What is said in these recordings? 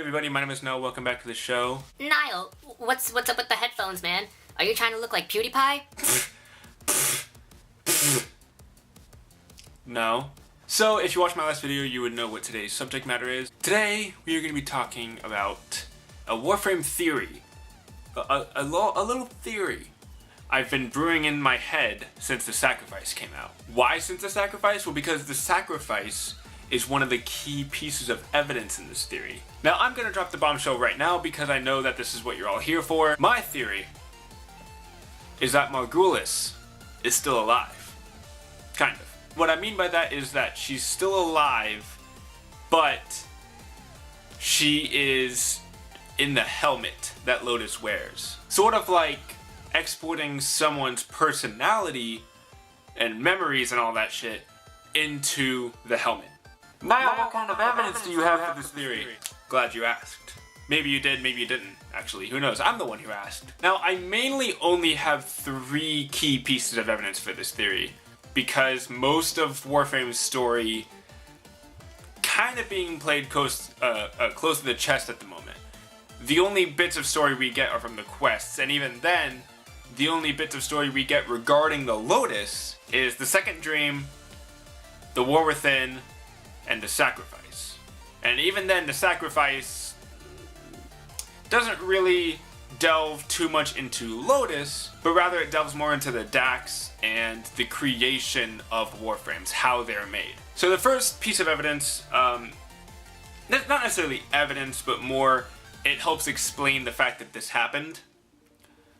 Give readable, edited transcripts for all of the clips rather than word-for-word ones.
everybody, my name is Noah, welcome back to the show. Niall, what's up with the headphones, man? Are you trying to look like PewDiePie? No. So, if you watched my last video, you would know what today's subject matter is. Today, we are going to be talking about a Warframe theory. A little theory I've been brewing in my head since The Sacrifice came out. Why since The Sacrifice? Well, because The Sacrifice is one of the key pieces of evidence in this theory. Now, I'm going to drop the bombshell right now because I know that this is what you're all here for. My theory is that Margulis is still alive. Kind of. What I mean by that is that she's still alive, but she is in the helmet that Lotus wears. Sort of like exporting someone's personality and memories and all that shit into the helmet. Now, what kind of evidence do you have for this theory? Glad you asked. Maybe you did, maybe you didn't. Actually, who knows? I'm the one who asked. Now, I mainly only have 3 key pieces of evidence for this theory, because most of Warframe's story kind of being played close to the chest at the moment. The only bits of story we get are from the quests, and even then, the only bits of story we get regarding the Lotus is the Second Dream, the War Within, and the Sacrifice. And even then, the Sacrifice doesn't really delve too much into Lotus, but rather it delves more into the Dax and the creation of Warframes, how they're made. So the first piece of evidence, not necessarily evidence, but more it helps explain the fact that this happened.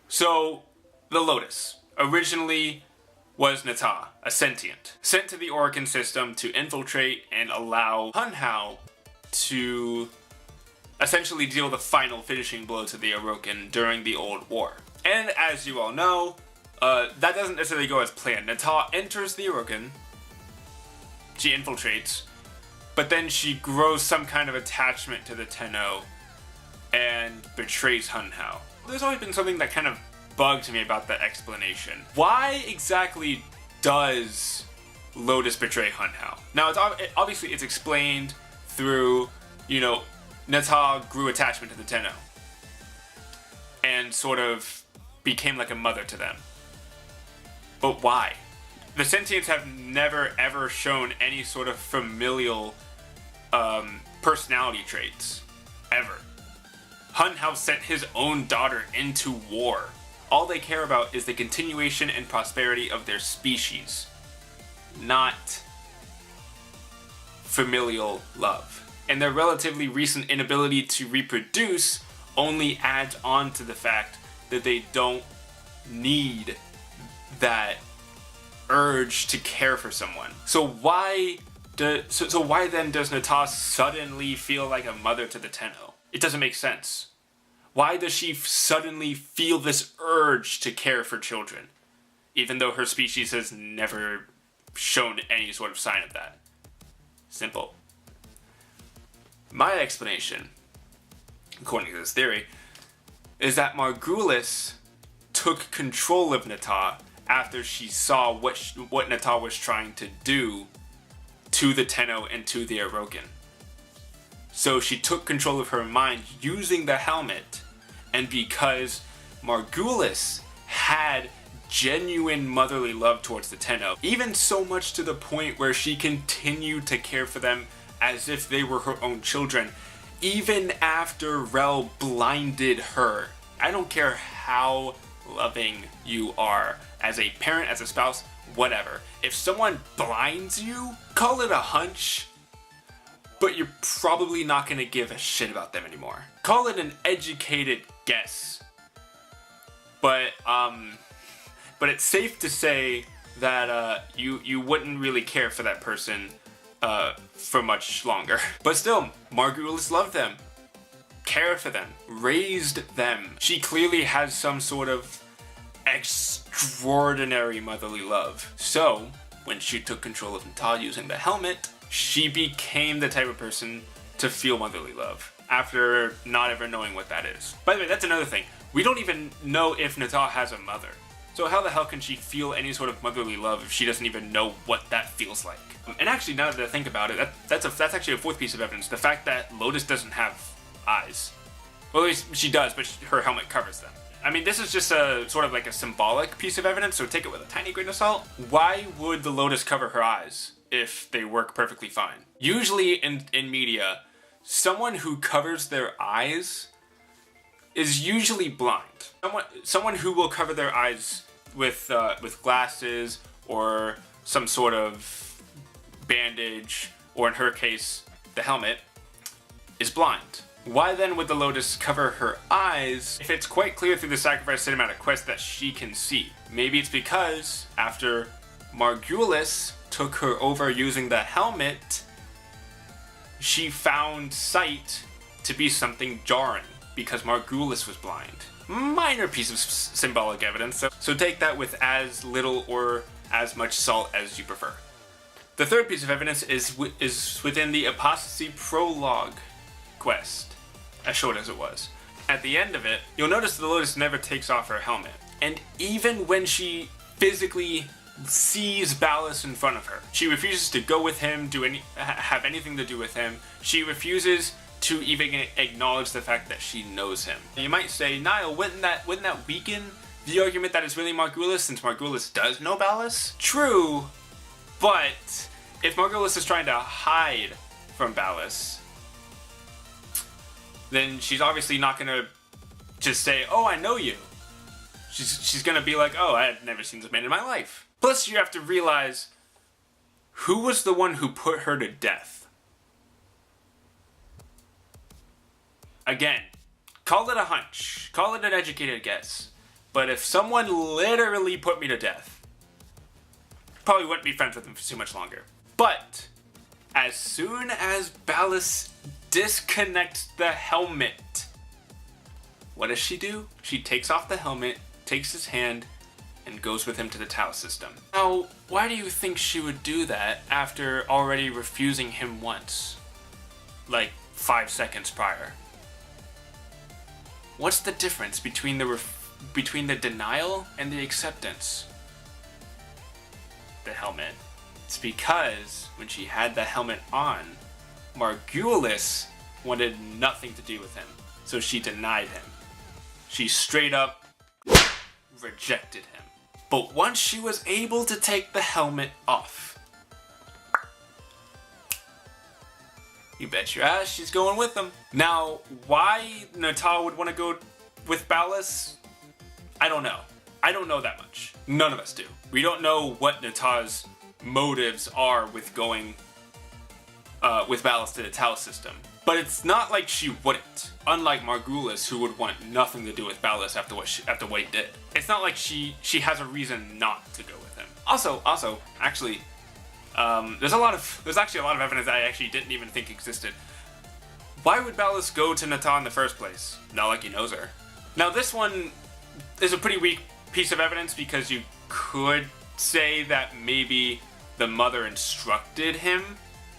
So, the Lotus originally was Nata, a sentient, sent to the Orokin system to infiltrate and allow Hunhow to essentially deal the final finishing blow to the Orokin during the Old War. And as you all know, that doesn't necessarily go as planned. Nata enters the Orokin, she infiltrates, but then she grows some kind of attachment to the Tenno and betrays Hunhow. There's always been something that kind of bugged me about that explanation. Why exactly does Lotus betray Hunhow? Now, obviously it's explained through, Nata grew attachment to the Tenno and sort of became like a mother to them. But why? The Sentients have never ever shown any sort of familial personality traits. Ever. Hunhow sent his own daughter into war. All they care about is the continuation and prosperity of their species, not familial love. And their relatively recent inability to reproduce only adds on to the fact that they don't need that urge to care for someone. So why then does Nata suddenly feel like a mother to the Tenno? It doesn't make sense. Why does she suddenly feel this urge to care for children, even though her species has never shown any sort of sign of that? Simple. My explanation, according to this theory, is that Margulis took control of Nata after she saw what Nata was trying to do to the Tenno and to the Orokin. So she took control of her mind using the helmet, and because Margulis had genuine motherly love towards the Tenno, even so much to the point where she continued to care for them as if they were her own children, even after Rel blinded her. I don't care how loving you are, as a parent, as a spouse, whatever. If someone blinds you, call it a hunch, but you're probably not going to give a shit about them anymore. Call it an educated guess. But it's safe to say that you wouldn't really care for that person for much longer. But still, Margulis loved them, cared for them, raised them. She clearly has some sort of extraordinary motherly love. So, when she took control of Nata using the helmet, she became the type of person to feel motherly love, after not ever knowing what that is. By the way, that's another thing. We don't even know if Nata has a mother. So how the hell can she feel any sort of motherly love if she doesn't even know what that feels like? And actually, now that I think about it, that's actually a fourth piece of evidence. The fact that Lotus doesn't have eyes. Well, at least she does, but her helmet covers them. I mean, this is just a sort of like a symbolic piece of evidence, so take it with a tiny grain of salt. Why would the Lotus cover her eyes if they work perfectly fine? Usually in media, someone who covers their eyes is usually blind. Someone who will cover their eyes with glasses or some sort of bandage, or in her case, the helmet, is blind. Why then would the Lotus cover her eyes if it's quite clear through the Sacrifice Cinematic Quest that she can see? Maybe it's because after Margulis took her over using the helmet, she found sight to be something jarring because Margulis was blind. Minor piece of symbolic evidence, so take that with as little or as much salt as you prefer. The third piece of evidence is within the Apostasy Prologue quest, as short as it was. At the end of it, you'll notice the Lotus never takes off her helmet. And even when she physically sees Ballas in front of her, she refuses to go with him, have anything to do with him. She refuses to even acknowledge the fact that she knows him. You might say, Niall, wouldn't that weaken the argument that it's really Margulis, since Margulis does know Ballas? True, but if Margulis is trying to hide from Ballas, then she's obviously not gonna just say, oh, I know you. She's gonna be like, oh, I've never seen this man in my life. Plus, you have to realize, who was the one who put her to death? Again, call it a hunch, call it an educated guess, but if someone literally put me to death, probably wouldn't be friends with them for too much longer. But as soon as Ballas disconnects the helmet, what does she do? She takes off the helmet, takes his hand, and goes with him to the Tau system. Now, why do you think she would do that after already refusing him once? Like 5 seconds prior. What's the difference between the denial and the acceptance? The helmet. It's because when she had the helmet on, Margulis wanted nothing to do with him, so she denied him. She straight up rejected him. But once she was able to take the helmet off, you bet your ass she's going with him. Now, why Nata would want to go with Ballas, I don't know. I don't know that much. None of us do. We don't know what Nata's motives are with going with Ballas to the Tau system. But it's not like she wouldn't. Unlike Margulis, who would want nothing to do with Ballas after what he did. It's not like she has a reason not to go with him. Also, actually, there's actually a lot of evidence that I actually didn't even think existed. Why would Ballas go to Nata in the first place? Not like he knows her. Now this one is a pretty weak piece of evidence because you could say that maybe the mother instructed him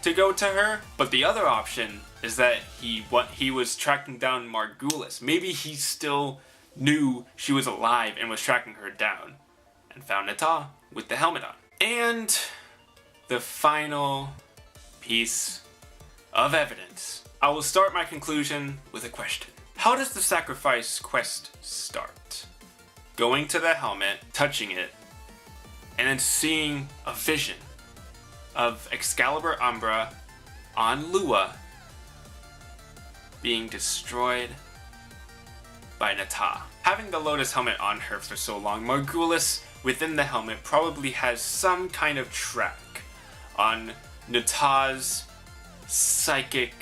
to go to her, but the other option is that he was tracking down Margulis. Maybe he still knew she was alive and was tracking her down, and found Nata with the helmet on. And the final piece of evidence. I will start my conclusion with a question. How does the sacrifice quest start? Going to the helmet, touching it, and then seeing a vision of Excalibur Umbra on Lua being destroyed by Nata. Having the Lotus helmet on her for so long, Margulis within the helmet probably has some kind of track on Nata's psychic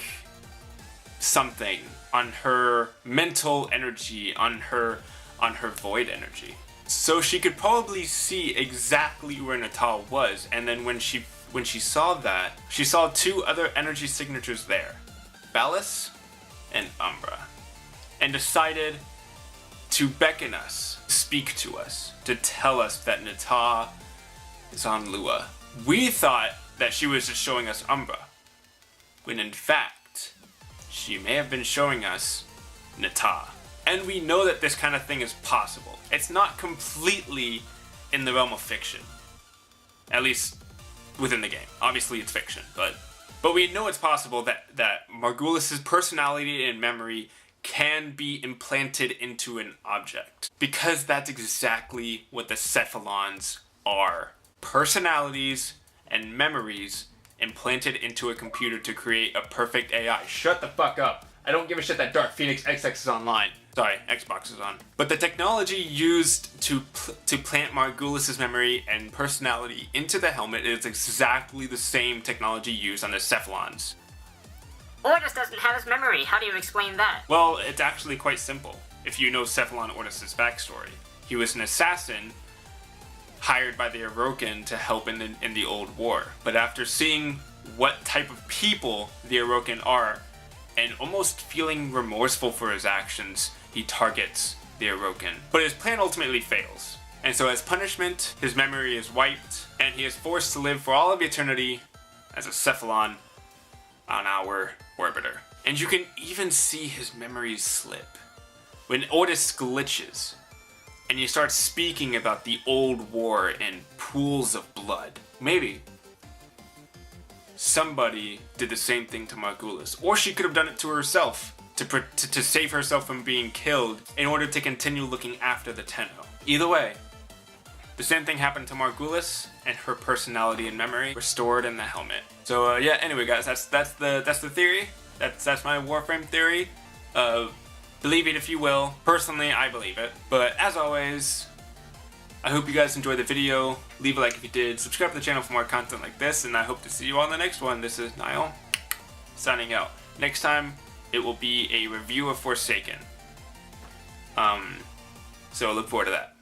something, on her mental energy, on her void energy. So she could probably see exactly where Nata was, and then when she saw that, she saw two other energy signatures there, Ballas and Umbra, and decided to beckon us, speak to us, to tell us that Nata is on Lua. We thought that she was just showing us Umbra, when in fact, she may have been showing us Nata. And we know that this kind of thing is possible. It's not completely in the realm of fiction. At least within the game. Obviously it's fiction, but But we know it's possible that Margulis' personality and memory can be implanted into an object. Because that's exactly what the Cephalons are. Personalities and memories implanted into a computer to create a perfect AI. Shut the fuck up. I don't give a shit that Dark Phoenix XX is online. Sorry, Xbox is on. But the technology used to plant Margulis' memory and personality into the helmet is exactly the same technology used on the Cephalons. Ordis doesn't have his memory. How do you explain that? Well, it's actually quite simple. If you know Cephalon Ordis' backstory. He was an assassin hired by the Orokin to help in the old war. But after seeing what type of people the Orokin are, and almost feeling remorseful for his actions, he targets the Orokin. But his plan ultimately fails. And so as punishment, his memory is wiped, and he is forced to live for all of eternity as a Cephalon on our orbiter. And you can even see his memories slip. When Ordis glitches, and you start speaking about the old war and pools of blood, maybe somebody did the same thing to Margulis. Or she could have done it to herself to save herself from being killed in order to continue looking after the Tenno. Either way, the same thing happened to Margulis, and her personality and memory were stored in the helmet. So yeah, anyway guys, that's the theory. That's my Warframe theory. Believe it if you will. Personally, I believe it. But as always, I hope you guys enjoyed the video. Leave a like if you did. Subscribe to the channel for more content like this, and I hope to see you all in the next one. This is Niall, signing out. Next time, it will be a review of Forsaken. So look forward to that.